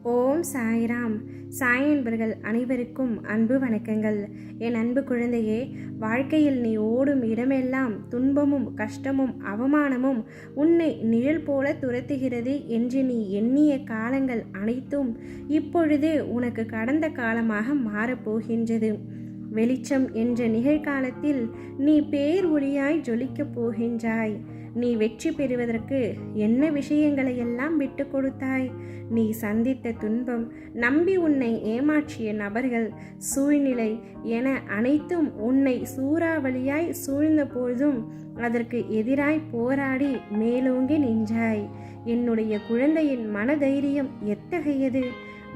ஓம் சாய்ராம். சாய் என்பர்கள் அனைவருக்கும் அன்பு வணக்கங்கள். என் அன்பு குழந்தையே, வாழ்க்கையில் நீ ஓடும் இடமெல்லாம் துன்பமும் கஷ்டமும் அவமானமும் உன்னை நிழல் போல துரத்துகிறது என்று நீ எண்ணிய காலங்கள் அனைத்தும் இப்பொழுது உனக்கு கடந்த காலமாக மாறப்போகின்றது. வெளிச்சம் என்ற நிகழ்காலத்தில் நீ பேர் ஒளியாய் ஜொலிக்கப் போகின்றாய். நீ வெற்றி பெறுவதற்கு என்ன விஷயங்களை எல்லாம் விட்டு கொடுத்தாய்? நீ சந்தித்த துன்பம், நம்பி உன்னை ஏமாற்றிய நபர்கள், சூழ்நிலை என அனைத்தும் உன்னை சூறாவளியாய் சூழ்ந்த போதும் அதற்கு எதிராய் போராடி மேலோங்கி நின்றாய். என்னுடைய குழந்தையின் மனதைரியம் எத்தகையது!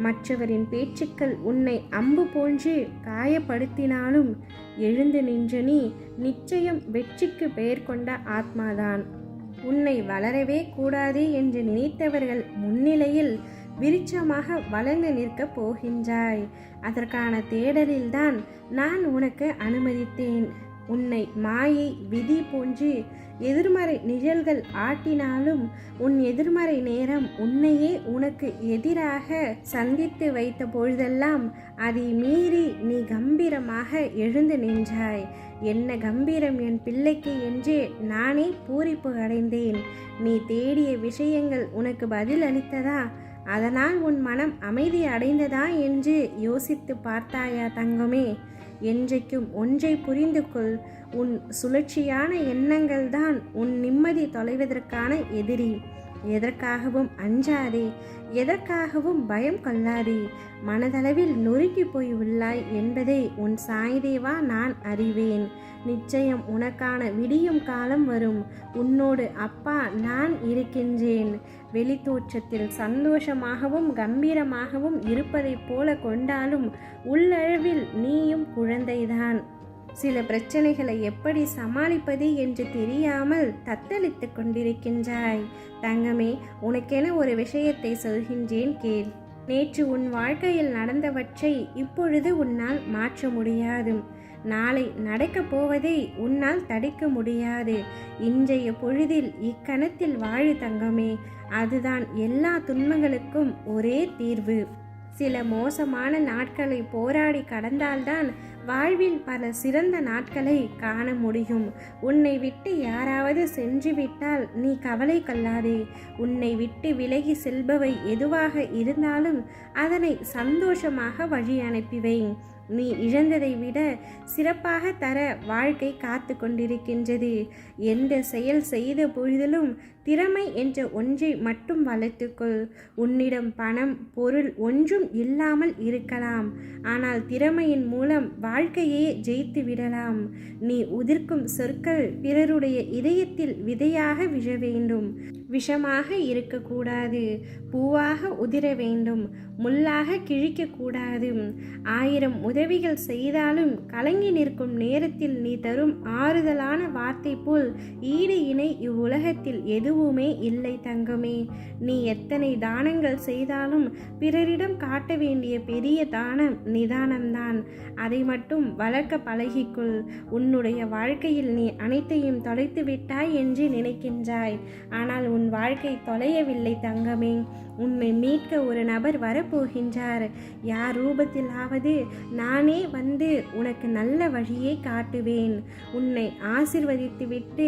மற்றவரின் பேச்சுக்கள் உன்னை அம்பு போன்று காயப்படுத்தினாலும் எழுந்து நின்ற நீ நிச்சயம் வெற்றிக்கு பெயர் கொண்ட ஆத்மாதான். உன்னை வளரவே கூடாது என்று நினைத்தவர்கள் முன்னிலையில் விருட்சமாக வளர்ந்து நிற்கப் போகின்றாய். அதற்கான தேடலில்தான் நான் உனக்கு அனுமதித்தேன். உன்னை மாயை விதி போன்று எதிர்மறை நிழல்கள் ஆட்டினாலும் உன் எதிர்மறை நேரம் உன்னையே உனக்கு எதிராக சந்தித்து வைத்த பொழுதெல்லாம் அதை மீறி நீ கம்பீரமாக எழுந்து நின்றாய். என்ன கம்பீரம் என் பிள்ளைக்கு என்று நானே பூரிப்பு அடைந்தேன். நீ தேடிய விஷயங்கள் உனக்கு பதில் அளித்ததா? அதனால் உன் மனம் அமைதி அடைந்ததா என்று யோசித்து பார்த்தாயா தங்கமே? என்றைக்கும் ஒன்றை புரிந்து கொள், உன் சுழற்சியான எண்ணங்கள் தான் உன் நிம்மதி தொலைவதற்கான எதிரி. எதற்காகவும் அஞ்சாதே, எதற்காகவும் பயம் கொள்ளாதே. மனதளவில் நொறுக்கி போய் உள்ளாய் என்பதை உன் சாய்தேவா நான் அறிவேன். நிச்சயம் உனக்கான விடியும் காலம் வரும். உன்னோடு அப்பா நான் இருக்கின்றேன். வெளித்தோற்றத்தில் சந்தோஷமாகவும் கம்பீரமாகவும் இருப்பதைப் போல கொண்டாலும் உள்ளளவில் நீயும் குழந்தைதான். சில பிரச்சனைகளை எப்படி சமாளிப்பது என்று தெரியாமல் தத்தளித்து கொண்டிருக்கின்றாய். தங்கமே, உனக்கென ஒரு விஷயத்தை சொல்கின்றேன் கேள். நேற்று உன் வாழ்க்கையில் நடந்தவற்றை இப்பொழுது உன்னால் மாற்ற முடியாது. நாளை நடக்கப் போவதை உன்னால் தடுக்க முடியாது. இன்றைய பொழுதில் இக்கணத்தில் வாழு தங்கமே. அதுதான் எல்லா துன்பங்களுக்கும் ஒரே தீர்வு. சில மோசமான நாட்களை போராடி கடந்தால்தான் வாழ்வில் பல சிறந்த நாட்களை காண முடியும். உன்னை விட்டு யாராவது சென்று விட்டால் நீ கவலை கொள்ளாதே. உன்னை விட்டு விலகி செல்பவை எதுவாக இருந்தாலும் அதனை சந்தோஷமாக வழி அனுப்பிவை. நீ இழந்ததை விட சிறப்பாக தர வாழ்க்கை காத்து கொண்டிருக்கின்றது. எந்த செயல் செய்த பொழுதிலும் திறமை என்ற ஒன்றை மட்டும் வளர்த்துக்கொள். உன்னிடம் பணம் பொருள் ஒன்றும் இல்லாமல் இருக்கலாம், ஆனால் திறமையின் மூலம் வாழ்க்கையே ஜெயித்து விடலாம். நீ உதிர்க்கும் சொற்கள் பிறருடைய இதயத்தில் விதையாக விழ வேண்டும். விஷமாக இருக்கக்கூடாது. பூவாக உதிர வேண்டும், முள்ளாக கிழிக்கக்கூடாது. 1000 உதவிகள் செய்தாலும் கலங்கி நிற்கும் நேரத்தில் நீ தரும் ஆறுதலான வார்த்தை போல் ஈடு இணை இவ்வுலகத்தில் எதுவுமே இல்லை தங்கமே. நீ எத்தனை தானங்கள் செய்தாலும் பிறரிடம் காட்ட வேண்டிய பெரிய தானம் நிதானம்தான். அதை மட்டும் வளர்க்க பழகிக்கொள். உன்னுடைய வாழ்க்கையில் நீ அனைத்தையும் தொலைத்து விட்டாய் என்று நினைக்கின்றாய், ஆனால் உன் வாழ்க்கை தொலையவில்லை தங்கமே. உன்னை மீட்க ஒரு நபர் வரப்போகின்றார். யார் ரூபத்திலாவது நானே வந்து உனக்கு நல்ல வழியை காட்டுவேன். உன்னை ஆசிர்வதித்து விட்டு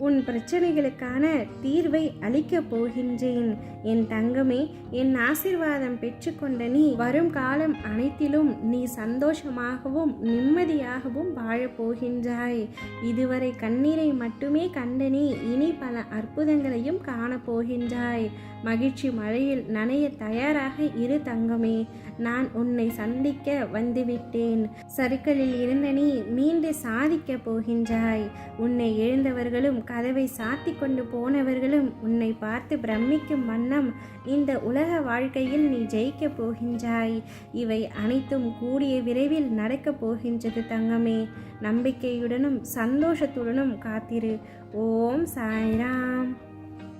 உன் பிரச்சனைகளுக்கான தீர்வை அளிக்கப் போகின்றேன். என் தங்கமே, என் ஆசிர்வாதம் பெற்றுக்கொண்ட நீ வரும் காலம் அனைத்திலும் நீ சந்தோஷமாகவும் நிம்மதியாகவும் வாழப்போகின்றாய். இதுவரை கண்ணீரை மட்டுமே கண்ட நீ இனி பல அற்புதங்களையும் காணப்போகின்றாய். மகிழ்ச்சி மழையில் நனைய தயாராக இரு தங்கமே. நான் உன்னை சந்திக்க வந்துவிட்டேன். சறுக்கலில் இருந்த நீ மீண்டு சாதிக்க போகின்றாய். உன்னை எழுந்தவர்களும் கதவை சாத்தி கொண்டு போனவர்களும் உன்னை பார்த்து பிரமிக்கும் வண்ணம் இந்த உலக வாழ்க்கையில் நீ ஜெயிக்க போகின்றாய். இவை அனைத்தும் கூடிய விரைவில் நடக்கப் போகின்றது தங்கமே. நம்பிக்கையுடனும் சந்தோஷத்துடனும் காத்திரு. ஓம் சாய்ராம்.